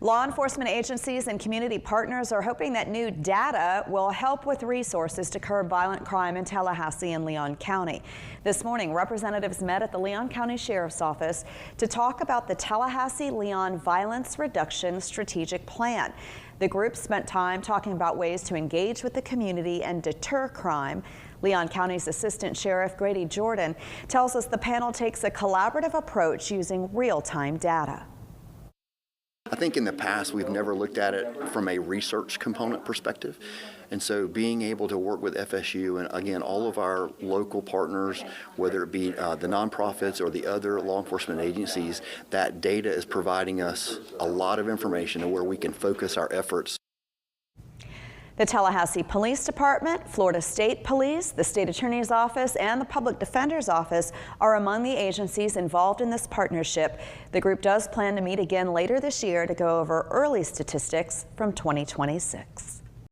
Law enforcement agencies and community partners are hoping that new data will help with resources to curb violent crime in Tallahassee and Leon County. This morning, representatives met at the Leon County Sheriff's Office to talk about the Tallahassee-Leon Violence Reduction Strategic Plan. The group spent time talking about ways to engage with the community and deter crime. Leon County's Assistant Sheriff Grady Jordan tells us the panel takes a collaborative approach using real-time data. I think in the past we've never looked at it from a research component perspective, and so being able to work with FSU and again all of our local partners, whether it be the nonprofits or the other law enforcement agencies, that data is providing us a lot of information to where we can focus our efforts. The Tallahassee Police Department, Florida State Police, the State Attorney's Office, and the Public Defender's Office are among the agencies involved in this partnership. The group does plan to meet again later this year to go over early statistics from 2026.